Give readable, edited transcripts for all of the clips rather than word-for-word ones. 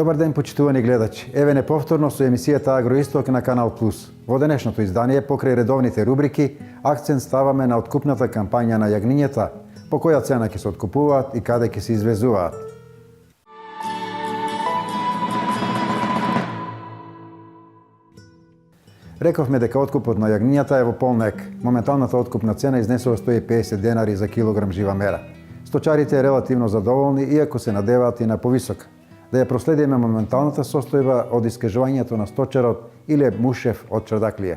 Добар ден, почитувани гледачи. Еве неповторно со емисијата Агроисток на Канал Плюс. Во денешното издание, покрај редовните рубрики, акцент ставаме на откупната кампања на јагнињата, по која цена ќе се откупуваат и каде ќе се извезуваат. Рековме дека откупот на јагнињата е во полнек. Моменталната откупна цена изнесува 150 денари за килограм жива мера. Сточарите е релативно задоволни, иако се надеваат и на повисока. Да ја проследиме моменталната состојба од искажувањето на сточарот Иле Мушев од Чардаклија.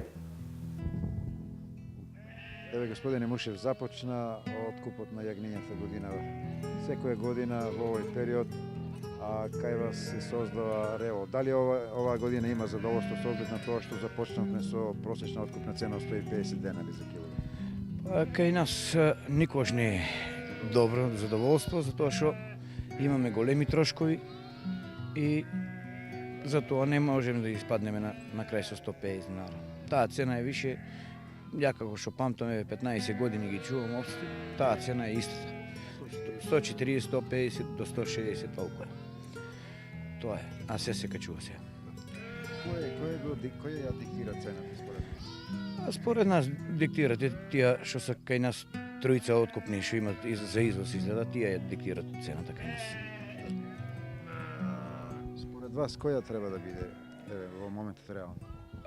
Еве, господине Мушев, започна откупот на јагнињата годинава. Секоја година во овој период кај вас се создава револ. Дали оваа година има задоволство со оглед на тоа што започнавме со просечна откупна цена од 150 денари за килограм? Кај нас никош не е добро задоволство, затоа што имаме големи трошкови и затоа не можеме да испаднеме на крај со 150 динара. Таа цена е више, ја како што памтам, 15 години ги чувам овците, таа цена е истата. 140, 150 до 160 толку. Тоа е, а се качува сега. Кој ја диктира цената според нас? Според нас диктират тие што се кај нас тројца откупни што имат за извоз изгледа, тие ја диктират цената кај нас. Според вас која треба да биде во моментот реално?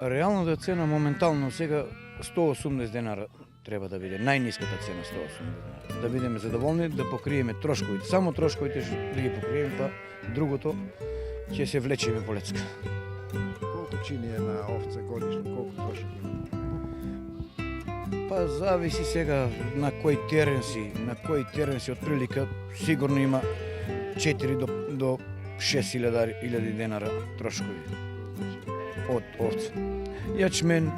Реалната цена моментално сега 180 денара треба да биде, најниската цена 180 денара. Да бидеме задоволни, да покриеме трошковите, само трошковите да ги покриеме, па другото ќе се влечеме по лецка. Колку чини една овца годишно, колку трошок има? Па зависи сега на кој терен си, отприлика сигурно има 4 до 6.000 денара трошкови од овца. Јачмен,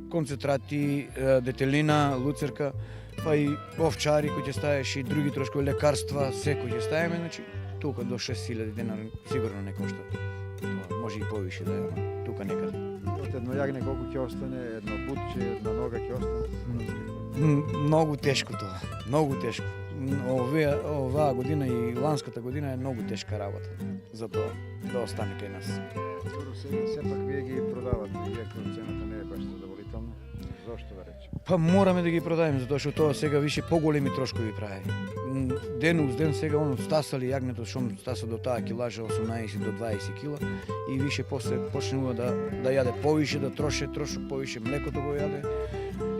концентрати, детелина, луцерка, па и овчари кои ќе ставиш и други трошкови, лекарства, секој ќе ставиме, значи тука до 6.000 денара сигурно не кошта. Тоа може и повише да е, тука некаде. Од едно јагне колку ќе остане, едно бутче, една нога ќе остане? Многу тешко тоа, многу тешко. Оваа година и ланската година е многу тешка работа за тоа да остане кај нас. Сепак вие ги продавате, иако цената не е баш задоволителна. Зошто да речем? Па мораме да ги продадеме, затоа што тоа сега више поголеми трошкови прави. Ден уз ден сега стасали јагнето, што стаса до таа килажа 18 до 20 кила и више после почнува да јаде повише, да трошок повише, млекото го јаде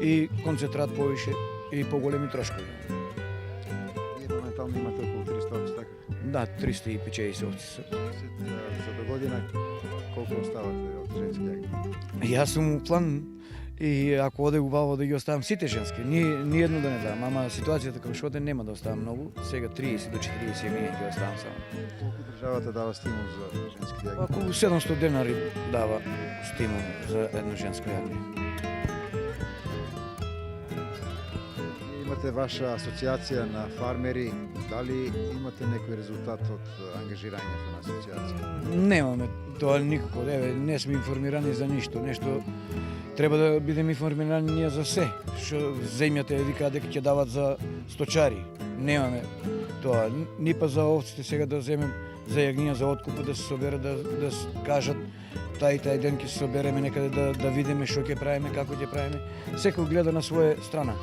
и концентрат повише и поголеми трошкови. Вие моментално имате околу 300 овци, така? Да, 350 овци се. За до година колку оставате од женски јагни? Јас сум у план и ако оде убаво да ги оставам сите женски, ни едно да не дам, ама ситуацијата како што нема да оставам многу, сега 30 до 40 јагниња ќе оставам само. Колку државата дава стимул за женски јагни? Околу 700 денари дава стимул за едно женско јагне. Имате ваша асоциација на фармери, дали имате некој резултат од ангажирањето на асоциација? Немаме тоа никако, не сме информирани за ништо, треба да бидеме информирани ние за се, што земјата е вика дека ќе дават за сточари. Немаме тоа, ни па за овците сега да земем за јагниња за откупот да се собере, да кажат тај ден ќе се собереме некаде да видиме што ќе правиме, како ќе правиме. Секој гледа на своја страна.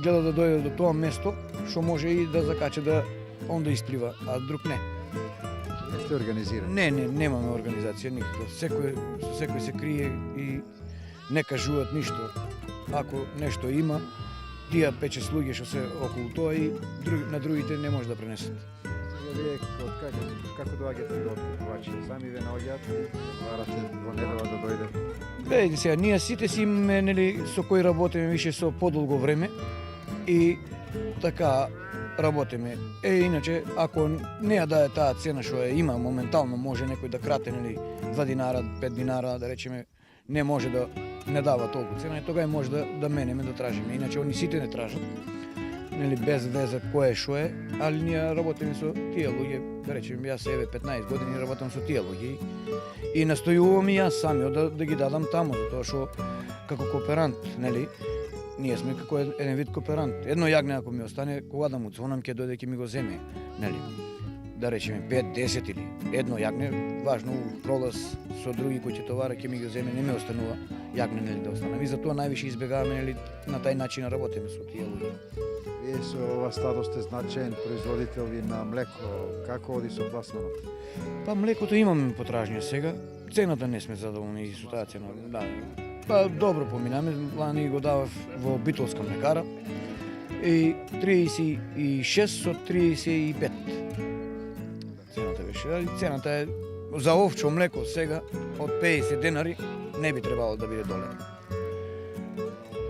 Гледа да дојде до тоа место што може и да закача да он да исплива, а друг не. Не сте организирани? Не, немаме организација никаква. Секој се крие и не кажуваат ништо. Ако нешто има, тие 5-6 луѓе што се околу тоа и на другите не може да пренесат. Вие како доаѓате до откупувачи? Сами ве наоѓаат и барате во недела да дојде? Сега, ние сите си имаме, со кои работиме више со подолго време и така работиме. Иначе, ако не ја даде таа цена што ја има моментално, може некој да крате 2 динара, 5 динара, да речеме, не може да не дава толку цена и тогаш може да менеме да тражиме. Иначе они сите не тражат, без веза кој е што е, али ние работиме со тие луѓе, да речеме, јас 15 години работам со тие луѓе и настојувам и јас самиот да ги дадам таму, затоа што како кооперант, ние сме како еден вид кооперант. Едно јагне ако ми остане, кога да му цвонам ќе дојде ќе ми го земе, да речеме 5-10 или едно јагне, важно у пролаз со други кои ќе товара ќе ми ги земе, не ми останува јагне нели да останам. И затоа највише избегаваме нели на тај начин работиме со тие луѓе. Вие со ова стадо сте значаен производител и на млеко. Како оди со пласманот? Па млекото имаме потражња сега. Цената не сме задоволни и со таа цена. Да. Па добро поминаме, лани го давав во битолска млекара и 36 со 35. Цената беше. Цената е за овчо млеко сега од 50 денари не би требало да биде доле.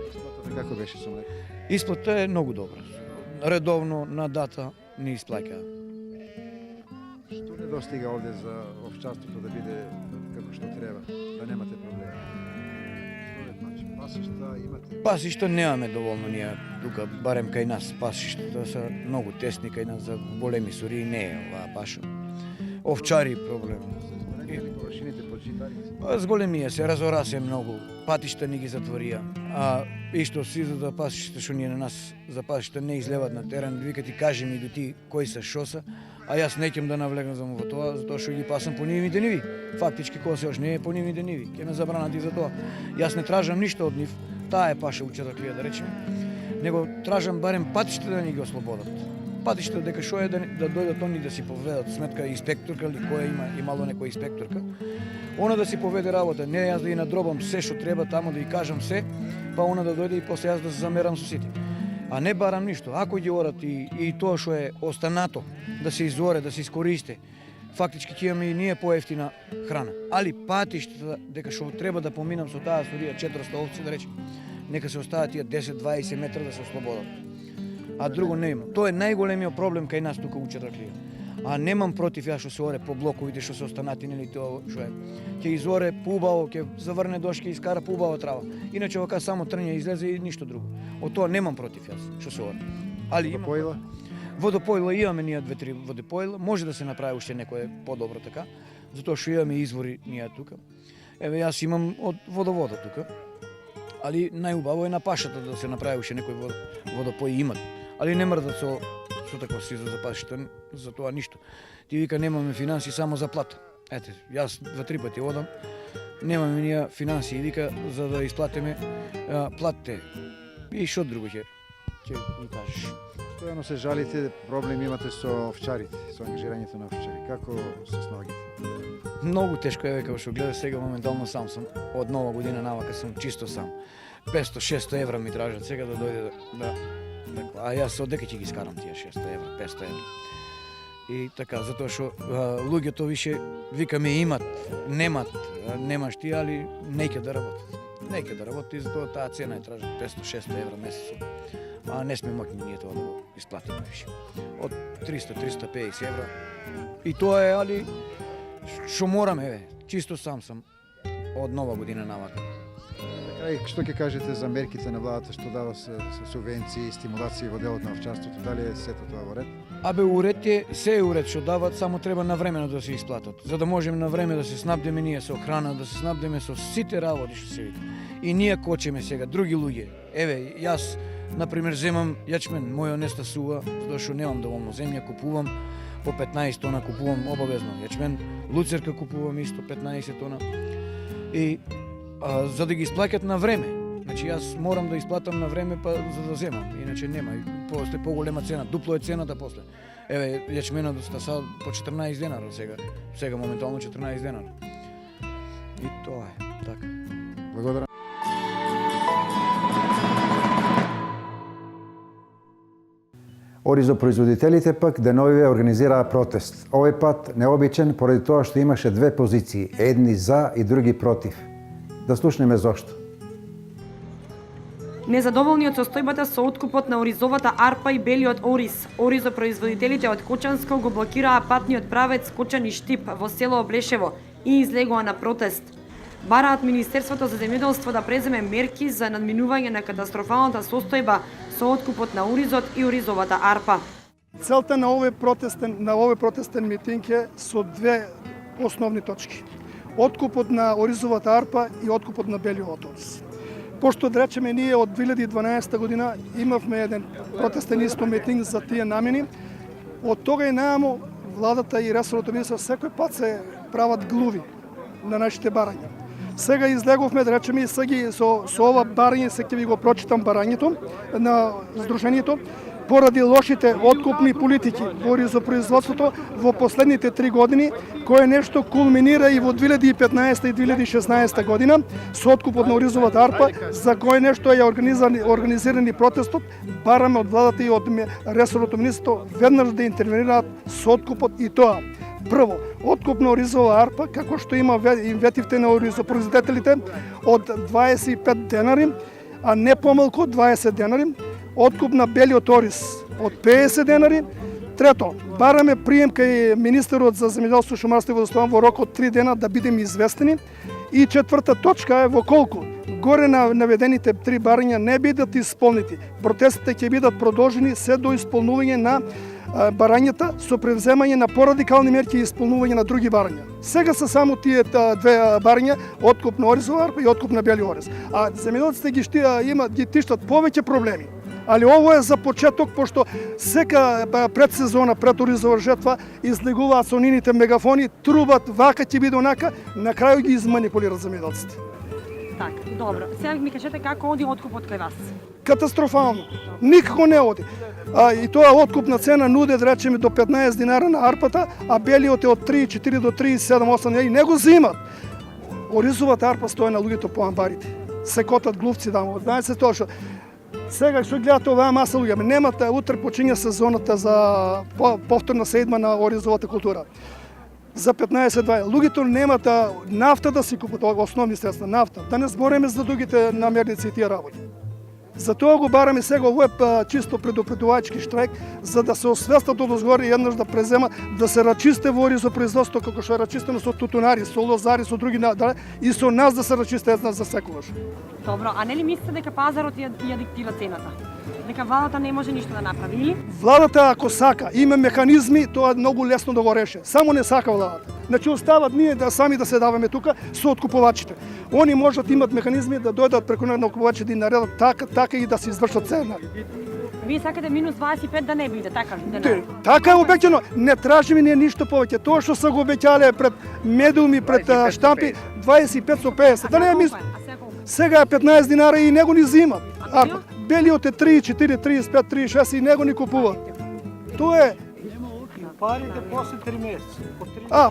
Исплатата како беше со млеко? Исплата е многу добра. Редовно на дата ни исплаќаа. Што не достига овде за овчарството да биде како што треба, да немате проблеми? Значи, пасишта имате? Пасишта немаме доволно ние тука, барем кај нас. Пасиштата се многу тесни кај нас, за големи сури не е оваа паша. Овчари проблем. Големи површините под житарици? Зголемија се, разора се многу, патишта ни ги затворија. А исто си за да пасишта што ние на нас за пасишта не излеват на терен, вика ти кажи ми ти кои се шо се, а јас неќем да навлегнам во тоа, затоа што ги пасам по нивните ниви. Фактички кој се не е по нивните ниви, ќе ме забранат и за тоа. Јас не тражам ништо од нив, таа е паша учетаклија да речеме, него тражам барем патишта да ни ги ослободат. Патишта дека шо е да дојдат они да си поведат сметка инспекторка или која имало некоја инспекторка. Она да си поведе работа, не јас да ја надробам се што треба таму да ја кажам се, па она да дојде и после јас да се замерам со сите. А не барам ништо. Ако ги орат и тоа што е останато да се изоре, да се искористи, фактички ќе имаме и ние поевтина храна. Али патиштата дека што треба да поминам со таа сурија 400 овци да речем, нека се остават тие 10-20 метра да се ослободат. А друго не има. Тоа е најголемиот проблем кај нас тука у Чедрклија. А немам против ја што се оре по блоковите што се останати нели тоа што е. Ќе изоре поубаво, ќе заврне дошки и искара поубаво трава. Иначе вака само трње излезе и ништо друго. Од тоа немам против јас што се оре. Али Водопоила? Водопоила имаме ние 2-3 водопоила, може да се направи уште некое подобро така, затоа што имаме извори ние тука. Еве јас имам од водовода тука. Али најубаво е на пашата да се направи уште некој водопои имат. Али не мрдат со таква си за пашата, за тоа ништо. Ти вика немаме финанси само за плата. Ете, јас 2-3 пати одам, немаме ние финанси и вика за да исплатиме платите. И што друго ќе ми кажеш? Постојано се жалите, проблем имате со овчарите, со ангажирањето на овчари. Како се снаѓате? Многу тешко е, како што гледа сега моментално сам сум. Од нова година навака сум чисто сам. 500-600 евра ми тражат сега да дојде да а јас одека ќе ги скарам тие 600 евра, 500 евра. И така, затоа што луѓето више викаме имат, немаш ти, али неќе да работат. Неќе да работат и затоа таа цена е тражат 500-600 евра месечно. А не сме моќни ние тоа да го исплатиме више. Од 300-350 евра. И тоа е, али што мораме, еве, чисто сам сам од нова година навака. Крај, што ќе кажете за мерките на владата што дава се субвенции и стимулации во делот на овчарството? Дали е сето тоа во ред? Абе, уред е, се е уред што дават, само треба навремено да се исплатат. За да можеме навреме да се снабдиме ние со храна, да се снабдиме со сите работи што се вика. И ние кочеме сега, други луѓе. Еве, јас, например, земам јачмен, мојот не стасува, затоа што немам доволно земја, купувам по 15 тона, купувам обавезно јачмен, луцерка купувам исто 15 тона. И за да ги исплаќат на време. Значи јас морам да исплатам на време па за да земам, иначе нема. И после поголема цена, дупло е цената после. Еве јачменот стаса по 14 денара сега. Сега моментално 14 денара. И тоа е така. Благодарам. Оризопроизводителите пак деновиве организираа протест. Овој пат необичен поради тоа што имаше две позиции, едни за и други против. Да слушнеме зошто. Незадоволни од состојбата со откупот на оризовата арпа и белиот ориз, оризопроизводителите од Кочанско го блокираа патниот правец Кочани Штип во село Облешево и излегоа на протест. Бараат Министерството за земјоделство да преземе мерки за надминување на катастрофалната состојба со откупот на оризот и оризовата арпа. Целта на овој протестен митинг е со две основни точки. Откупот на оризовата арпа и откупот на белиот ориз. Пошто да речеме ние од 2012 година имавме еден протестен исто митинг за тие намени, од тога и најамо владата и ресорното министерство секој пат се прават глуви на нашите барања. Сега излеговме, да речеме, со ова барање, сега ќе ви го прочитам барањето на Сдруженијето, поради лошите откупни политики во ризопроизводството во последните 3 години, кое нешто кулминира и во 2015 и 2016 година со откупот на оризовата арпа, за кое нешто е организирани протестот, бараме од владата и од ресорното министерство веднаш да интервенираат со откупот и тоа. Прво, откуп на оризова арпа, како што има ветивте на оризопроизводителите, од 25 денари, а не помалку од 20 денари. Откуп на белиот ориз од 50 денари. Трето, бараме прием кај министерот за земјоделство, шумарство и водоснабдување во рок од 3 дена да бидеме известени. И четврта точка е во колку горе наведените 3 барања не бидат исполнети, протестите ќе бидат продолжени се до исполнување на барањата со превземање на порадикални мерки и исполнување на други барања. Сега се само тие две барања, откуп на оризова арпа и откуп на бели ориз. А земјоделците ги тиштат повеќе проблеми. Али ово е за почеток, пошто сека предсезона, пред оризова жетва, излегуваат со нините мегафони, трубат вака ќе биде онака, на крају ги изманипулираат земјоделците. Така, добро. Сега ми кажете како оди откупот кај вас? Катастрофално. Никако не оди. И тоа откупна цена нуде, да речеме, до 15 динара на арпата, а белиот е од 34 до 37-8 и не го зимат. Оризовата арпа стои на луѓето по амбарите. Се котат глувци дамо. Знаете тоа што сега што гледате оваа маса луѓе, немате, утре почиња сезоната за повторна седма на оризовата култура. За 15-20. Луѓето немат нафта да си купат, основни средства, нафта. Да не збориме за другите намерници и тие работи. Затоа го бараме сега, ово е чисто предупредувачки штрайк, за да се освестат одозгоре и еднаш да презема, да се рачисте во оризопроизводство, како што е рачистено со тутунари, со лозари, со други, и со нас да се рачисте еднаш за секогаш. Добро, а нели мислите дека пазарот ја диктира цената? Дека владата не може ништо да направи, или? Владата ако сака, има механизми, тоа е многу лесно да го реше. Само не сака владата. Значи остават ние да сами да се даваме тука со откупувачите. Они можат имат механизми да дојдат преку на откупувачите да наредат така и да се извршат цена. Вие сакате минус 25 да не биде, така? Така е обеќано. Не тражиме ние ништо повеќе. Тоа што се го обеќале пред медиуми, пред штампи, 25 со 50. Да не мис... Сега е 15 динара и него ни зимат. Белиот е 34, 35, 36 и него ни купуваат. Тоа е. Парите после 3 месеци.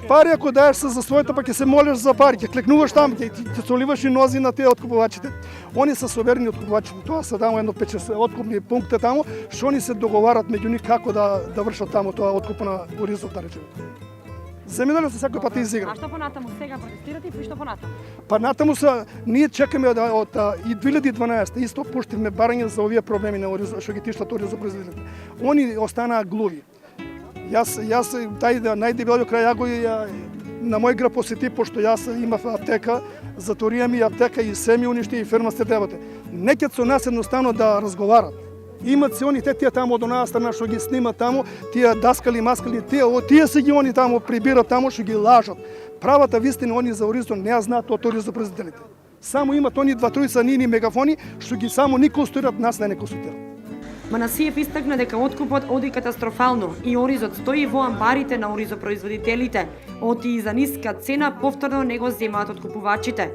Пари ако даеш се за својата, па ќе се молиш за пари, ќе клекнуваш таму, ќе соливаш и нози на тие откупувачите. Они се соверени откупувачите. Тоа се дамо едно 5 откупни пункти таму, што они се договарат меѓу нив како да вршат таму тоа откуп на оризот, да речеме. Земјоделецот секој пат изигра. А што понатаму сега протестирате и што понатаму? Па натаму ние чекаме од и 2012 исто пуштивме барање за овие проблеми на оризо што ги тиштат оризопроизводителите. Они останаа глуви. Јас тај најдебелиот крај ја го на мој град посети, пошто јас имав аптека, затворија ми аптека и се ми уништи и фирма сте дебате. Некад со нас едноставно да разговарат. Имат се они тие таму од онаа страна што ги снимат таму, тие даскали, маскали, тие се ги они таму прибират таму што ги лажат. Правата вистина они за оризо не ја знаат од оризопроизводителите. Само имат они 2-3 нини мегафони што ги само ни конструират, нас не конструират. Манасиев истакна дека откупот оди катастрофално и оризот стои во амбарите на оризопроизводителите, оти и за ниска цена повторно не го земаат откупувачите.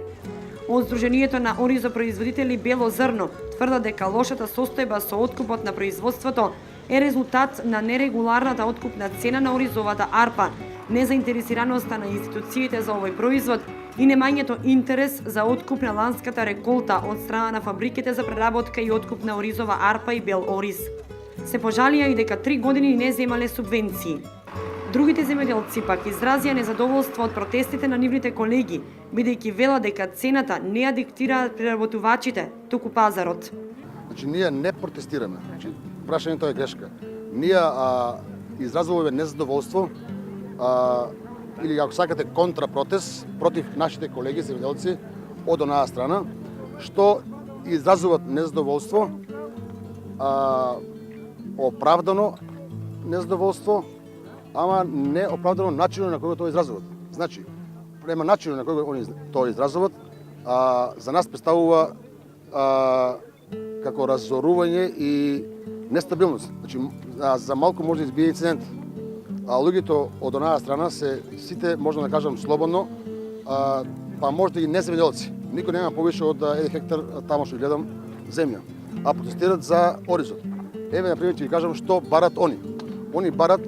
Од Сдруженијето на оризопроизводители Бело зрно тврдат дека лошата состојба со откупот на производството е резултат на нерегуларната откупна цена на оризовата арпа, незаинтересираноста на институциите за овој производ и немањето интерес за откуп на ланската реколта од страна на фабриките за преработка и откуп на оризова арпа и бел ориз. Се пожалија и дека 3 години не земале субвенции. Другите земјоделци пак изразија незадоволство од протестите на нивните колеги, бидејќи велат дека цената не ја диктираат преработувачите, туку пазарот. Значи ние не протестираме. Значи прашањето е грешка. Ние изразуваме незадоволство или ако сакате контрапротест против нашите колеги земјоделци од онаа страна што изразуваат незадоволство, оправдано незадоволство, ама не оправдано начинот на кој тоа изразуваат. Значи, према начинот на кој они тоа изразуваат, за нас представува како разорување и нестабилност. Значи, за малку може да избие инцидент. а луѓето од онаа страна се сите, можам да кажам слободно, па можда и неземјоделци. Никој нема повише од 1 хектар тамо што гледам земја, а протестират за оризот. Еве на пример ќе ви кажам што барат они. Они барат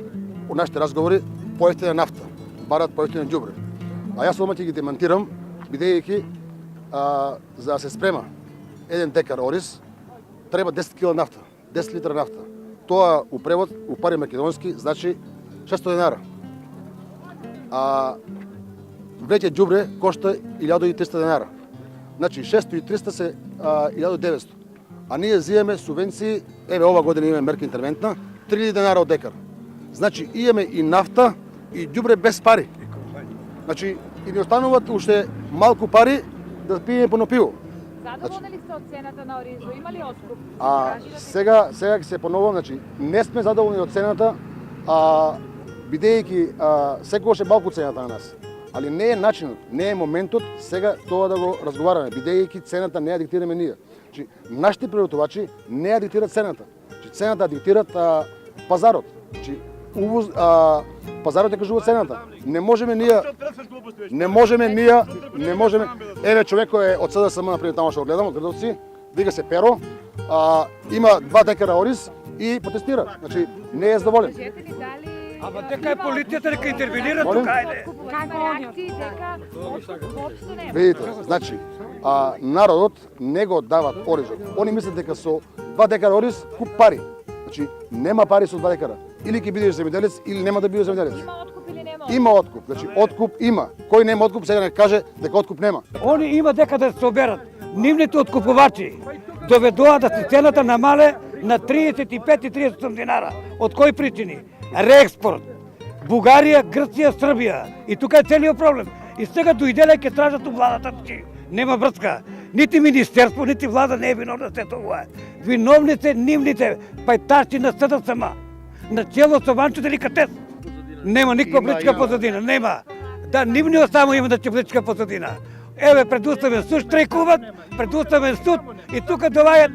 од нашите разговори поевтина нафта, барат поевтина ѓубре. А јас одма ќе ги демантирам, бидејќи за да се спрема 1 декар ориз треба 10 кг нафта, 10 литра нафта. Тоа у превод, у пари македонски, значи 600 денара. А вреќе ѓубре кошта 1300 денара. Значи 600 и 300 се 1900. А ние зиеме субвенции, еве ова година имаме мерка интервентна, 3000 денара од декар. Значи имаме и нафта и ѓубре без пари. Значи и ни остануваат уште малку пари да пиеме по пиво. Задоволни ли сте од цената на оризо? Има ли откуп? Сега ќе се поновам, значи не сме задоволни од цената, бидејќи секогаш е малку цената на нас. Али не е начинот, не е моментот сега тоа да го разговараме, бидејќи цената не ја диктираме ние. Значи нашите преработувачи не ја диктират цената. Значи цената ја диктират пазарот. Значи пазарот ја кажува цената. Не можеме. Еве човекот е од СДСМ на пример таму што го гледам од Грдовци, вика се Перо, има 2 декара ориз и протестира. Значи не е задоволен. Кажете ли дали Ама дека е полицијата дека интервенира тука, ајде. Како реакции дека откуп воопшто нема? Видите, значи народот не го дават оризот. Они мислат дека со 2 декара ориз куп пари. Значи нема пари со 2 декара. Или ќе бидеш земјоделец или нема да бидеш земјоделец. Има откуп или нема? Има откуп. Значи откуп има. Кој нема откуп сега не каже дека откуп нема. Они има дека да се соберат. Нивните откупувачи доведоа да се цената намале на 35 и 38 динара. Од кои причини? Реекспорт. Бугарија, Грција, Србија. И тука е целиот проблем. И сега дојделе ќе тражат у владата, нема врска. Нити министерство, нити влада не е виновна за тоа. Виновни се нивните пајташи на СДСМ. На чело со Ванчо Деликатес. Нема никаква политичка позадина, нема. Да, нивниот само има да ќе политичка позадина. Еве предуставен суд штрайкуваат, предуставен суд и тука доаѓаат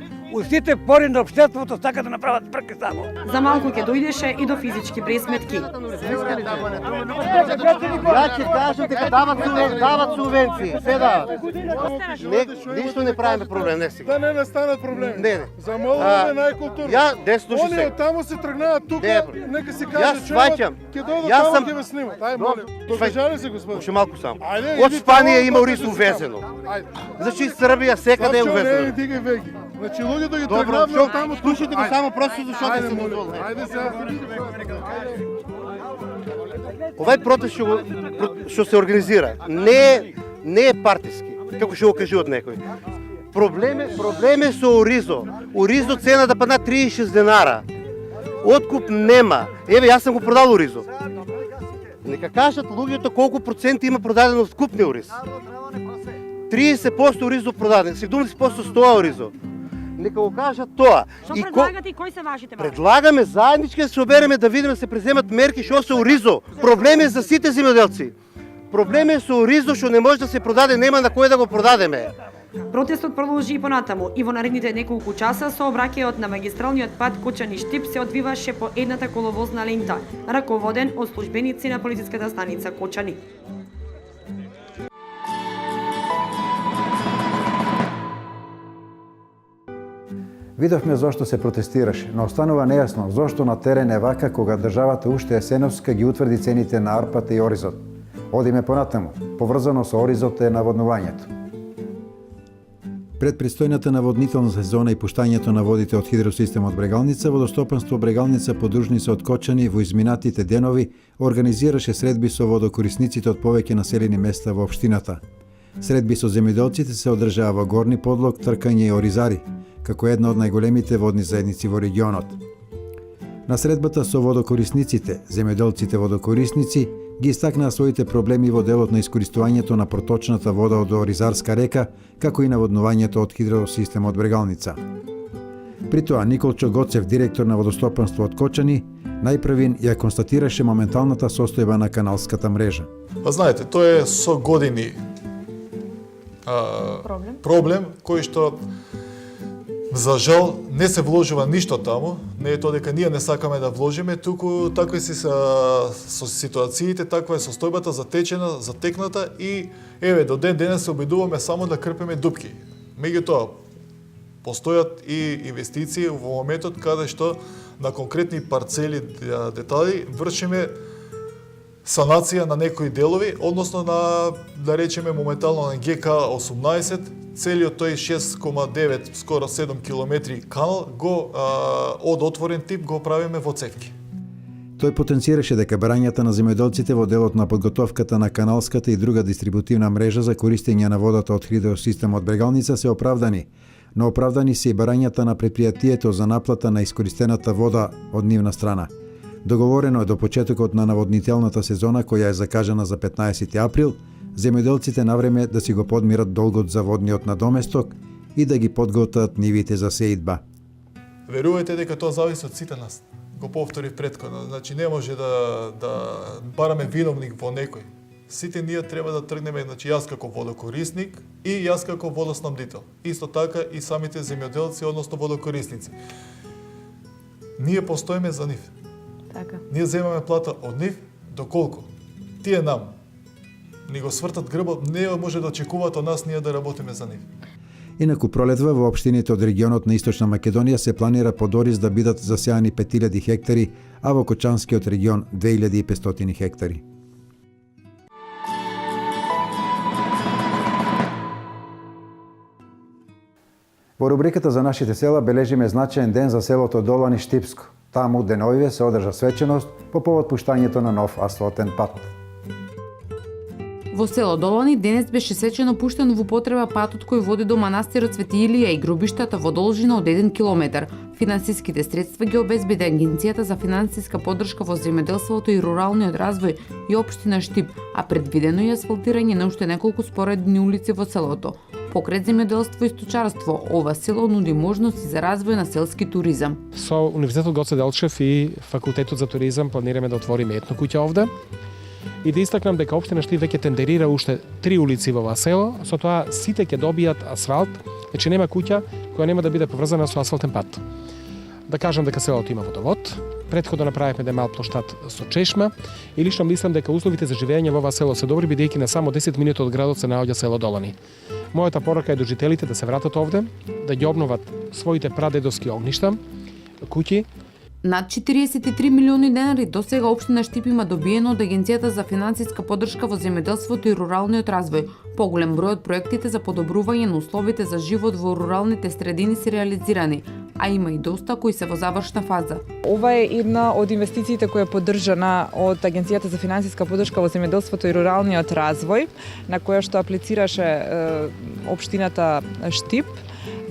сите пори на општеството сака да направат спрки само. За малку ќе дојдеше и до физички пресметки. Ја ќе кажам дека дават субвенции, се дават. Ништо не правиме проблем, не сега. Да не настанат проблеми. Не. Замолуваме најкултурно. Ја, слушай Они се. од таму се тргнаат тука, нека се каже Јас сваќам. ќе дојдат Јас таму сам- ќе ве снимат. Ај, молим. Докажали се, господин. Уште малку само. Ајде, Од иди Шпанија таму, има покажи ориз се увезено. таму. Ајде. Значи Србија секаде е Славчо, не увезено. ми дигай веги. Значи луѓето ги Добро, тргнавме што од таму. слушайте го само просто зашто не се Ајде, молим. дозволне. Ајде сега. Овај протест што се организира не е партиски, како што го кажуват некои. Проблем е со оризо. Оризо цена да падна 36 денара. Откуп нема. Еве, јас сам го продал оризо. Нека кажат луѓето колку проценти има продадено скупни ориз. 30% оризо продаден, 70% стоа оризо. Нека го кажат тоа. Што предлагате и кои се вашите бари? Предлагаме заеднички да се обереме да видиме да се преземат мерки што се оризо. Проблем е за сите земјоделци. Проблем е со оризо што не може да се продаде, нема на кој да го продадеме. Протестот продолжи и понатаму и во наредните неколку часа сообраќајот на магистралниот пат Кочани-Штип се одвиваше по едната коловозна лента, раководен од службеници на полициската станица Кочани. Видовме зошто се протестираше, но останува нејасно зошто на терен е вака кога државата уште есеновска ги утврди цените на арпата и оризот. Одиме понатаму, поврзано со оризот е наводнувањето. Пред престојната наводнителна сезона и пуштањето на водите од хидросистемот Брегалница, Водостопанство Брегалница подружни се од Кочани во изминатите денови организираше средби со водокорисниците од повеќе населени места во општината. Средби со земјоделците се одржаа во Горни Подлог, Тркање и Оризари, како една од најголемите водни заедници во регионот. На средбата со водокорисниците, земјоделците водокорисници ги истакнаа своите проблеми во делот на искористувањето на проточната вода од Оризарска река, како и наводнувањето од хидросистемот Брегалница. При тоа Николчо Гоцев, директор на водостопанство од Кочани, најпрвин ја констатираше моменталната состојба на каналската мрежа. Па знаете, тоа е со години проблем кој што За жал, не се вложува ништо таму, не е тоа дека ние не сакаме да вложиме, туку такви си со ситуациите, таква е состојбата затечена, затекната и еве до ден денес се обидуваме само да крпиме дупки. Меѓутоа, постојат и инвестиции во моментот каде што на конкретни парцели, детали вршиме санација на некои делови, односно на, да речеме, моментално на ГК-18, целиот тој 6,9, скоро 7 километри канал, од отворен тип го правиме во цевки. Тој потенцираше дека барањата на земјоделците во делот на подготовката на каналската и друга дистрибутивна мрежа за користење на водата од хидросистемот Брегалница се оправдани, но оправдани се и барањата на предпријатието за наплата на искористената вода од нивна страна. Договорено е до почетокот на наводнителната сезона, која е закажана за 15 април, земјоделците навреме да си го подмират долгот за водниот надоместок и да ги подготват нивите за сеидба. Верувајте дека тоа зависи од сите нас. Го повторив претходно, значи не може да бараме виновник во некој. Сите ние треба да тргнеме, значи јас како водокорисник и јас како водоснабдител. Исто така и самите земјоделци, односно водокорисници. Ние постоиме за нив. Така. Ние земаме плата од нив, доколку тие нам ни го свртат грбот, не може да очекуваат од нас ние да работиме за нив. Инаку пролетва во општините од регионот на Источна Македонија се планира под ориз да бидат засеани 5000 хектари, а во Кочанскиот регион 2500 хектари. Во рубриката за нашите села бележиме значаен ден за селото Долани Штипско. Таму деновиве се одржа свеченост по повод пуштањето на нов асфалтен пат. Во село Долани денес беше свечено пуштен во употреба патот кој води до манастирот Свети Илија и гробиштата во должина од 1 километар. Финансиските средства ги обезбеди Агенцијата за финансиска поддршка во земјоделството и руралниот развој и општина Штип, а предвидено и асфалтирање на уште неколку споредни улици во селото. Покрај земјоделство и сточарство, ова село нуди можности за развој на селски туризам. Со Универзитетот Гоце Делчев и Факултетот за туризам планираме да отвориме етно куќа овде и да истакнам дека општина Штип веќе тендерира уште 3 улици во ова село, со тоа сите ќе добијат асфалт, значи нема куќа која нема да биде поврзана со асфалтен пат. Да кажам дека селото има водовод, претходно направивме демал плоштад со чешма и лично мислам дека условите за живење во ова село се добри бидејќи на само 10 минути од градот се наоѓа село Долани. Мојата порака е до жителите да се вратат овде, да ги обноват своите прадедовски огништа, куќи. Над 43 милиони денари досега општина Штип има добиено од Агенцијата за финансиска поддршка во земјоделството и руралниот развој. Поголем број од проектите за подобрување на условите за живот во руралните средини се реализирани, а има и доста кои се во завршна фаза. Ова е една од инвестициите која е поддржана од Агенцијата за финансиска поддршка во земјоделството и руралниот развој, на која што аплицираше општината Штип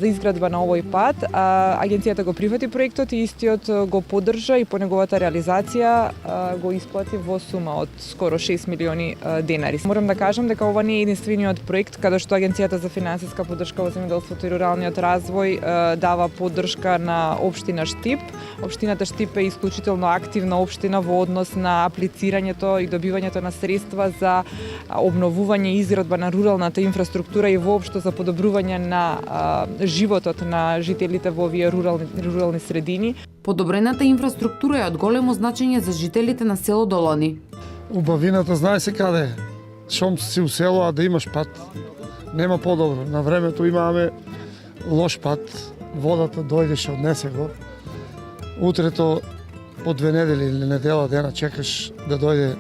за изградба на овој пат. Агенцијата го прифати проектот и истиот го поддржа и по неговата реализација го исплати во сума од скоро 6 милиони денари. Морам да кажам дека ова не е единствениот проект каде што Агенцијата за финансиска поддршка во земјоделството и руралниот развој дава поддршка на општина Штип. Општината Штип е исклучително активна општина во однос на аплицирањето и добивањето на средства за обновување и изградба на руралната инфраструктура и воопшто за подобрување на животот на жителите во овие рурални средини. Подобрената инфраструктура е од големо значење за жителите на село Долани. Убавината знае се каде е. Шом си у село, а да имаш пат, нема подобро. На времето имаме лош пат, водата дојдеше, однесе го. Утрето по 2 недели или недела дена чекаш да дојде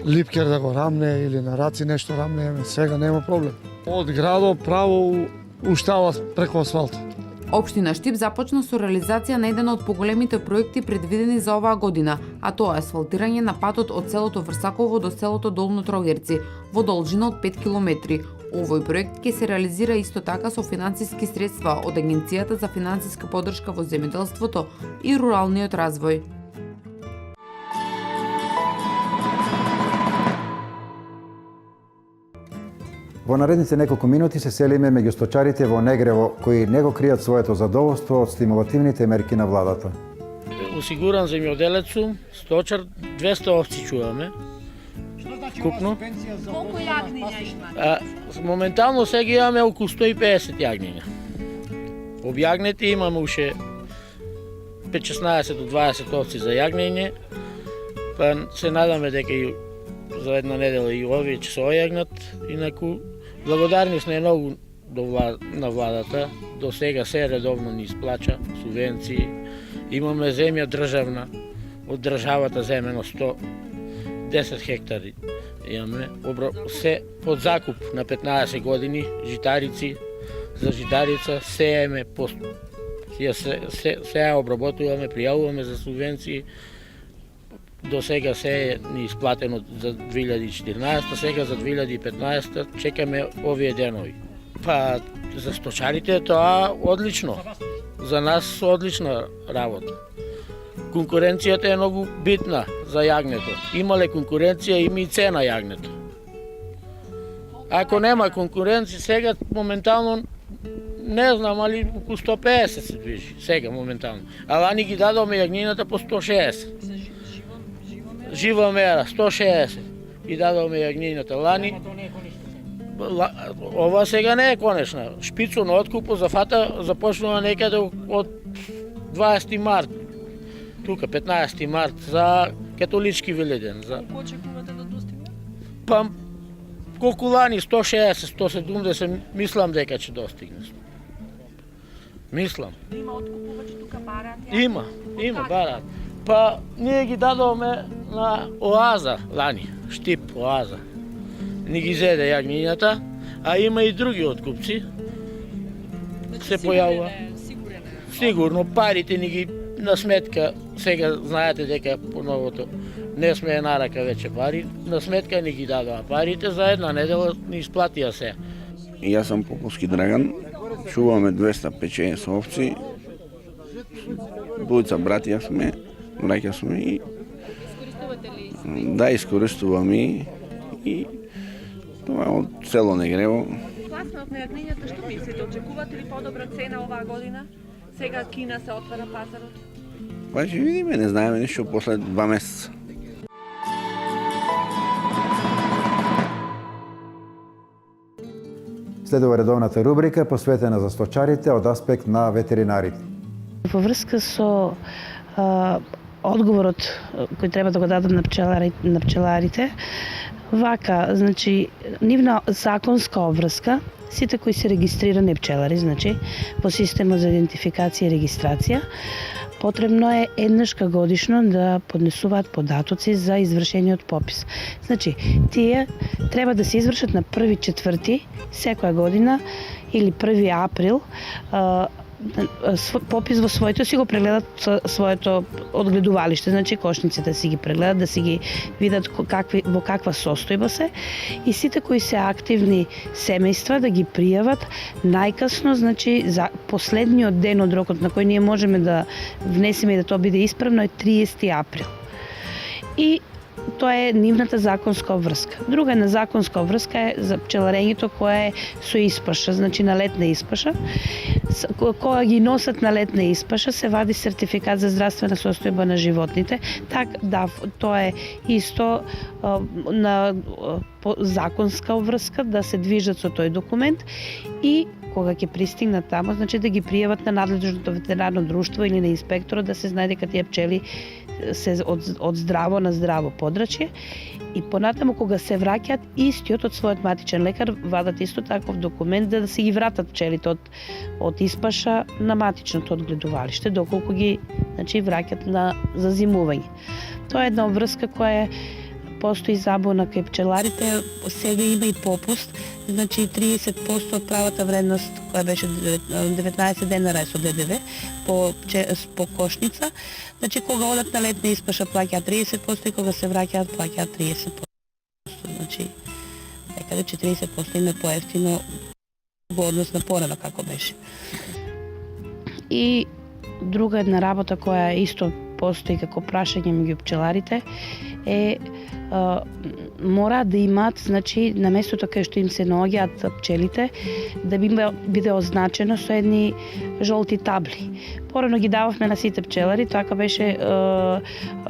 липкер да го рамне или на раци нешто рамне, сега нема проблем. Од градот право уштава преку асфалт. Општина Штип започна со реализација на еден од поголемите проекти предвидени за оваа година, а тоа е асфалтирање на патот од селото Врсаково до селото Долно Трогерци, во должина од 5 километри. Овој проект ќе се реализира исто така со финансиски средства од Агенцијата за финансиска поддршка во земјоделството и руралниот развој. Во наредните неколку минути се селиме меѓу сточарите во Негрево, кои не го кријат своето задоволство од стимулативните мерки на владата. Осигуран земјоделец сум, сточар, 200 овци чуваме. Купно. Колку јагниња има? Моментално сега имаме околу 150 јагниња. Објагнети имаме уште 5-16 до 20 овци за јагнење, па се надаме дека и за една недела и овие ќе се ојагнат. Инаку, благодарни сме многу на владата, до сега се редовно ни исплача субвенции. Имаме земја државна, од државата земено 110 хектари. Имаме се под закуп на 15 години, житарици, за житарица сееме, сега обработуваме, пријавуваме за субвенции. До сега се ни исплатено за 2014, сега за 2015 чекаме овие денови. Па за сточарите тоа одлично. За нас одлична работа. Конкуренцијата е многу битна за јагнето. Имале конкуренција, има и цена јагнето. Ако нема конкуренција, сега моментално не знам, али околу 150 се движи, сега моментално. А лани ги дадоме јагнината по 160. Жива мера, 160. И дадоме јагнината лани. Ова сега не е конечна. Шпицо на откупо започнува некаде од 20 март. Тука 15 март за католички Велиден. Колку очекувате да достигне? Па колку лани 160, 170 мислам дека ќе достигне. Мислам. Има откупувачи тука бараат? Има бараат. Па ние ги дадоме на Оаза лани, Штип Оаза. Ни ги зеде јагнињата, а има и други откупци. Се појавува. Сигурно парите ни ги на сметка, сега знаете дека по новото не сме на рака веќе пари, на сметка ни ги дадоа парите, за една недела ни исплатија се. Јас сум Поповски Драган, чуваме 250 овци, двојца братија сме, браќа сме и да искористуваме и тоа од село Негрево. Пласмат на јагнињата, што мислите? Очекувате ли подобра цена оваа година? Сега Кина се отвара пазарот. Па ќе видиме, не знаеме нешто после 2 месеца. Следува редовната рубрика посветена за сточарите од аспект на ветеринарите. Во врска со одговорот кој треба да го дадат на пчеларите, вака, значи, нивна законска обврска, сите кои се регистрирани пчелари, значи, по системот за идентификација и регистрација, потребно е еднашка годишно да поднесуваат податоци за извршениот попис. Значи, тие треба да се извршат на 1.4. секоја година или 1. април, попис во своето, си го прегледат своето одгледувалиште, значи кошниците си ги прегледат, да си ги видат во каква состојба се, и сите кои се активни семејства да ги пријават најкасно, значи за последниот ден од рокот на кој ние можеме да внесеме и да тоа биде исправно е 30 април. И тоа е нивната законска обврска. Друга една законска обврска е за пчеларењето кое е со испаша, значи на летна испаша. Кога ги носат на летна испаша се вади сертификат за здравствена состојба на животните. Да, тоа е исто на законска обврска да се движат со тој документ и кога ќе пристигнат тамо, значи да ги пријават на надлежното ветеринарно друштво или на инспекторот да се знае дека тие пчели се од здраво на здраво подрачје, и понатаму кога се враќаат истиот од својот матичен лекар вадат исто таков документ да се ги вратат пчелите од испаша на матичното одгледувалиште доколку ги, значи, враќаат за зимување. Тоа е една обврска која постои забуна кај пчеларите, сега има и попуст, значи 30% од правата вредност која беше 19 денара со ДДВ по кошница, значи кога одат на летна испаша плаќаат 30% и кога се враќаат плаќаат 30%. Значи некаде 40% им е поевтино во однос на порано како беше. И друга една работа која исто постои како прашање меѓу пчеларите е мора да имаат, значи, на местото кај што им се наоѓаат пчелите, да биде означено со едни жолти табли. Порано ги дававме на сите пчелари, така беше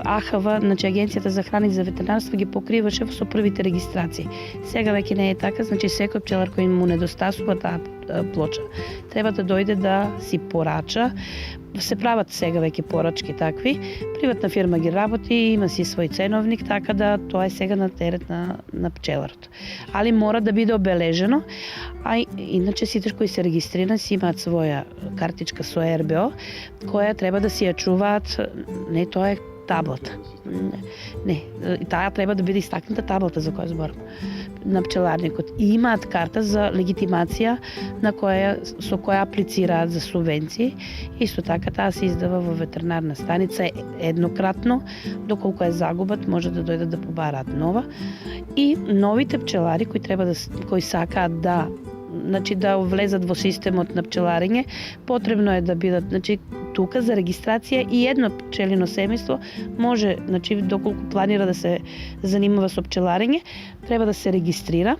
АХВ, значи Агенцијата за храна и за ветеринарство ги покриваше со првите регистрации. Сега веќе не е така, значи секој пчелар кој му недостасува таа плоча треба да дојде да си порача. Се прават сега веќе порачки такви. Приватна фирма ги работи, има си свој ценовник, така да тоа е сега на терет на пчеларот. Али мора да биде обележено, а иначе сите кои се регистрирани си имаат своја картичка со РБО, која треба да си ја чуваат, не тоа е таблата. Не, таа треба да биде истакната таблата за која зборам на пчеларникот. И имаат карта за легитимација со која аплицираат за субвенции. Исто така таа се издава во ветеринарна станица еднократно, доколку е загубат може да дојдат да побараат нова. И новите пчелари кои сакаат да влезат во системот на пчеларење, потребно е да бидат, тука за регистрација и едно пчелино семејство може, доколку планира да се занимава со пчеларење, треба да се регистрира,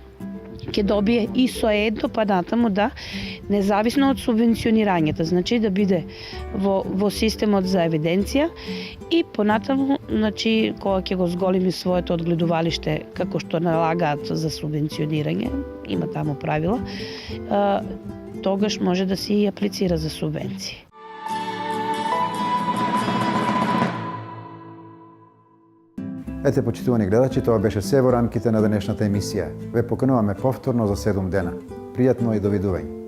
ќе добие и со едно па натаму независно од субвенционирањето, да биде во системот за евиденција и понатаму, кога ќе го зголеми своето одгледувалиште како што налагаат за субвенционирање, има таму правила, тогаш може да си аплицира за субвенции. Ете, почитувани гледачи, тоа беше се во рамките на денешната емисија. Ве покануваме повторно за 7 дена. Пријатно и довидување.